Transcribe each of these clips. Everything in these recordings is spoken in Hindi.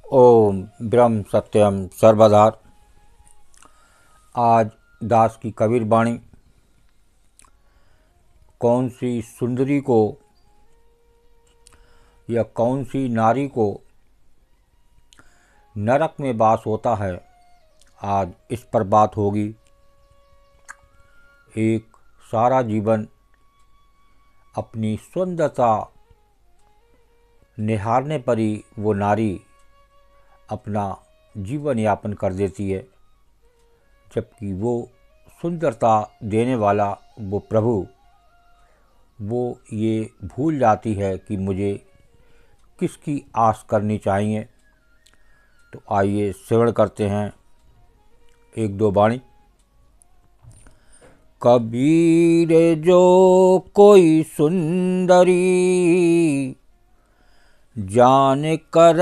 ओम ब्रह्म सत्यम सर्वधार। आज दास की कबीर वाणी। कौन सी सुंदरी को या कौन सी नारी को नरक में वास होता है, आज इस पर बात होगी। एक सारा जीवन अपनी सुंदरता निहारने पर ही वो नारी अपना जीवन यापन कर देती है, जबकि वो सुंदरता देने वाला वो प्रभु वो ये भूल जाती है कि मुझे किसकी आस करनी चाहिए। तो आइए श्रवण करते हैं एक दो वाणी। कबीर जो कोई सुंदरी जान कर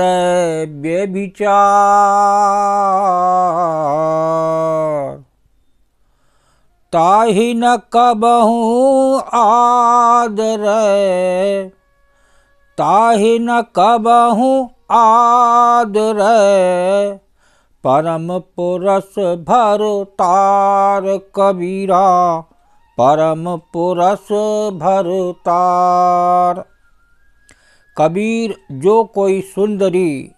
व्यभिचार, ताहि न कबहु आदर, ताहि न कबहु आदर, परम पुरस भरतार कबीरा, परम पुरस भरतार। कबीर जो कोई सुंदरी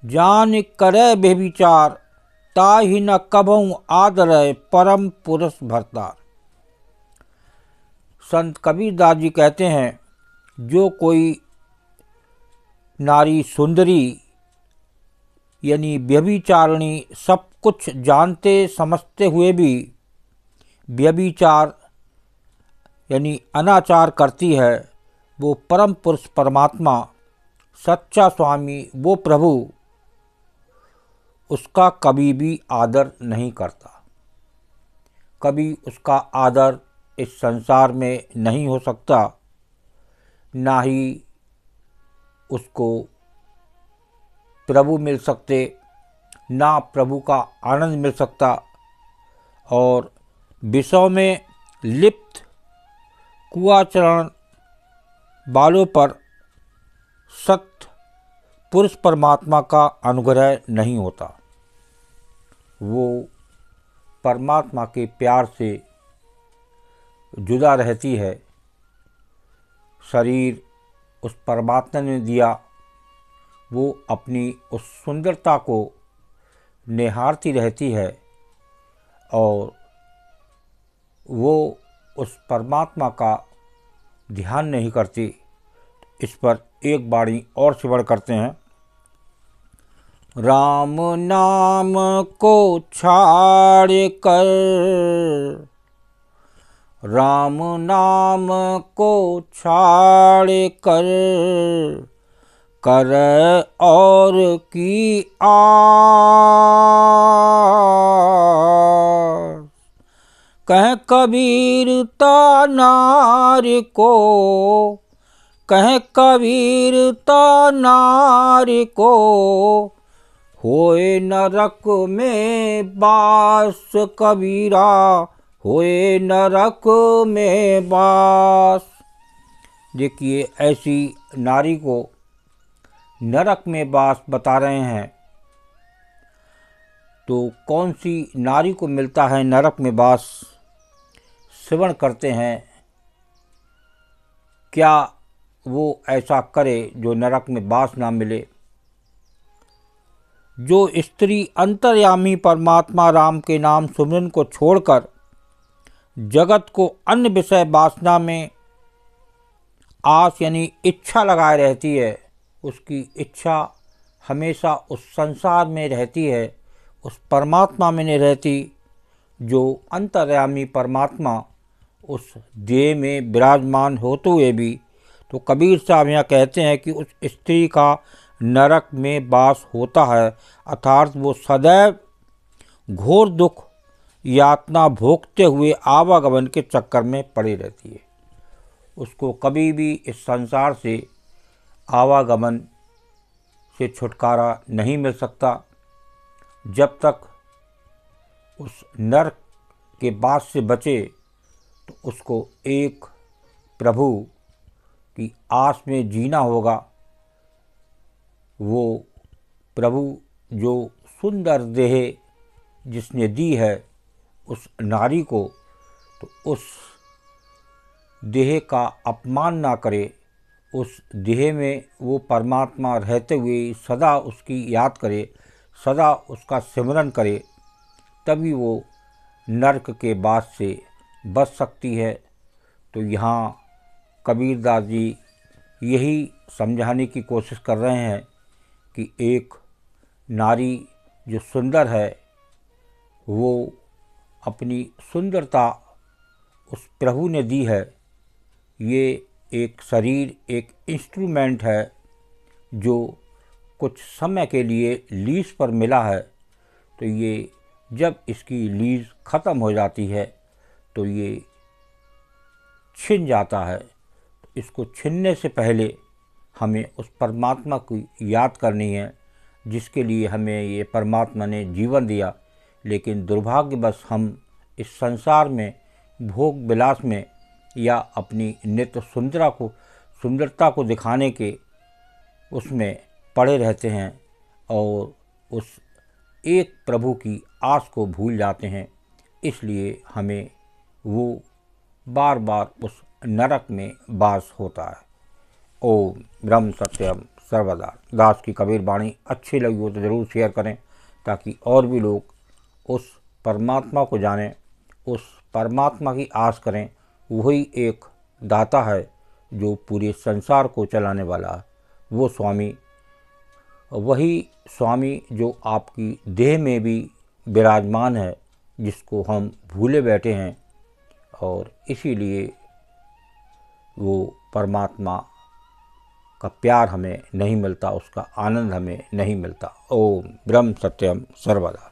जान करे बेविचार, ताहि न कबहु आदर, परम पुरुष भरतार। संत कबीरदास जी कहते हैं, जो कोई नारी सुंदरी यानी व्यभिचारिणी सब कुछ जानते समझते हुए भी व्यभिचार यानी अनाचार करती है, वो परम पुरुष परमात्मा सच्चा स्वामी वो प्रभु उसका कभी भी आदर नहीं करता। कभी उसका आदर इस संसार में नहीं हो सकता, ना ही उसको प्रभु मिल सकते, ना प्रभु का आनंद मिल सकता। और विषयों में लिप्त कुआचरण बालों पर सत्य पुरुष परमात्मा का अनुग्रह नहीं होता। वो परमात्मा के प्यार से जुदा रहती है। शरीर उस परमात्मा ने दिया, वो अपनी उस सुंदरता को निहारती रहती है और वो उस परमात्मा का ध्यान नहीं करती। इस पर एक वाणी और श्रवण करते हैं। राम नाम को छाड़ कर, राम नाम को छाड़ कर, कर और की आस, कह कबीरता नारी को, कह कबीरता नारी को, होए नरक में बास कबीरा, होए नरक में बास। देखिए, ऐसी नारी को नरक में वास बता रहे हैं। तो कौन सी नारी को मिलता है नरक में वास, श्रवण करते हैं। क्या वो ऐसा करे जो नरक में वास ना मिले। जो स्त्री अंतर्यामी परमात्मा राम के नाम सुमिरन को छोड़कर जगत को अन्य विषय वासना में आस यानी इच्छा लगाए रहती है, उसकी इच्छा हमेशा उस संसार में रहती है, उस परमात्मा में नहीं रहती। जो अंतर्यामी परमात्मा उस देह में विराजमान होते हुए भी, तो कबीर साहब यहाँ कहते हैं कि उस स्त्री का नरक में वास होता है, अर्थात वो सदैव घोर दुख यातना भोगते हुए आवागमन के चक्कर में पड़ी रहती है। उसको कभी भी इस संसार से आवागमन से छुटकारा नहीं मिल सकता। जब तक उस नरक के वास से बचे, तो उसको एक प्रभु की आस में जीना होगा। वो प्रभु जो सुंदर देह जिसने दी है उस नारी को, तो उस देह का अपमान ना करे, उस देह में वो परमात्मा रहते हुए सदा उसकी याद करे, सदा उसका सिमरन करे, तभी वो नरक के बास से बच सकती है। तो यहाँ कबीरदास जी यही समझाने की कोशिश कर रहे हैं कि एक नारी जो सुंदर है वो अपनी सुंदरता उस प्रभु ने दी है। ये एक शरीर एक इंस्ट्रूमेंट है जो कुछ समय के लिए लीज पर मिला है, तो ये जब इसकी लीज ख़त्म हो जाती है तो ये छिन जाता है। इसको छीनने से पहले हमें उस परमात्मा की याद करनी है जिसके लिए हमें ये परमात्मा ने जीवन दिया। लेकिन दुर्भाग्यवश हम इस संसार में भोग विलास में या अपनी नित्य सुंदरता को दिखाने के उसमें पड़े रहते हैं और उस एक प्रभु की आस को भूल जाते हैं। इसलिए हमें वो बार बार उस नरक में वास होता है। ओम ब्रह्म सत्यम सर्वदा। दास की कबीर वाणी अच्छी लगी हो तो ज़रूर शेयर करें ताकि और भी लोग उस परमात्मा को जानें, उस परमात्मा की आस करें। वही एक दाता है जो पूरे संसार को चलाने वाला है, वो स्वामी, वही स्वामी जो आपकी देह में भी विराजमान है, जिसको हम भूले बैठे हैं। और इसीलिए वो परमात्मा का प्यार हमें नहीं मिलता, उसका आनंद हमें नहीं मिलता। ओम ब्रह्म सत्यम सर्वदा।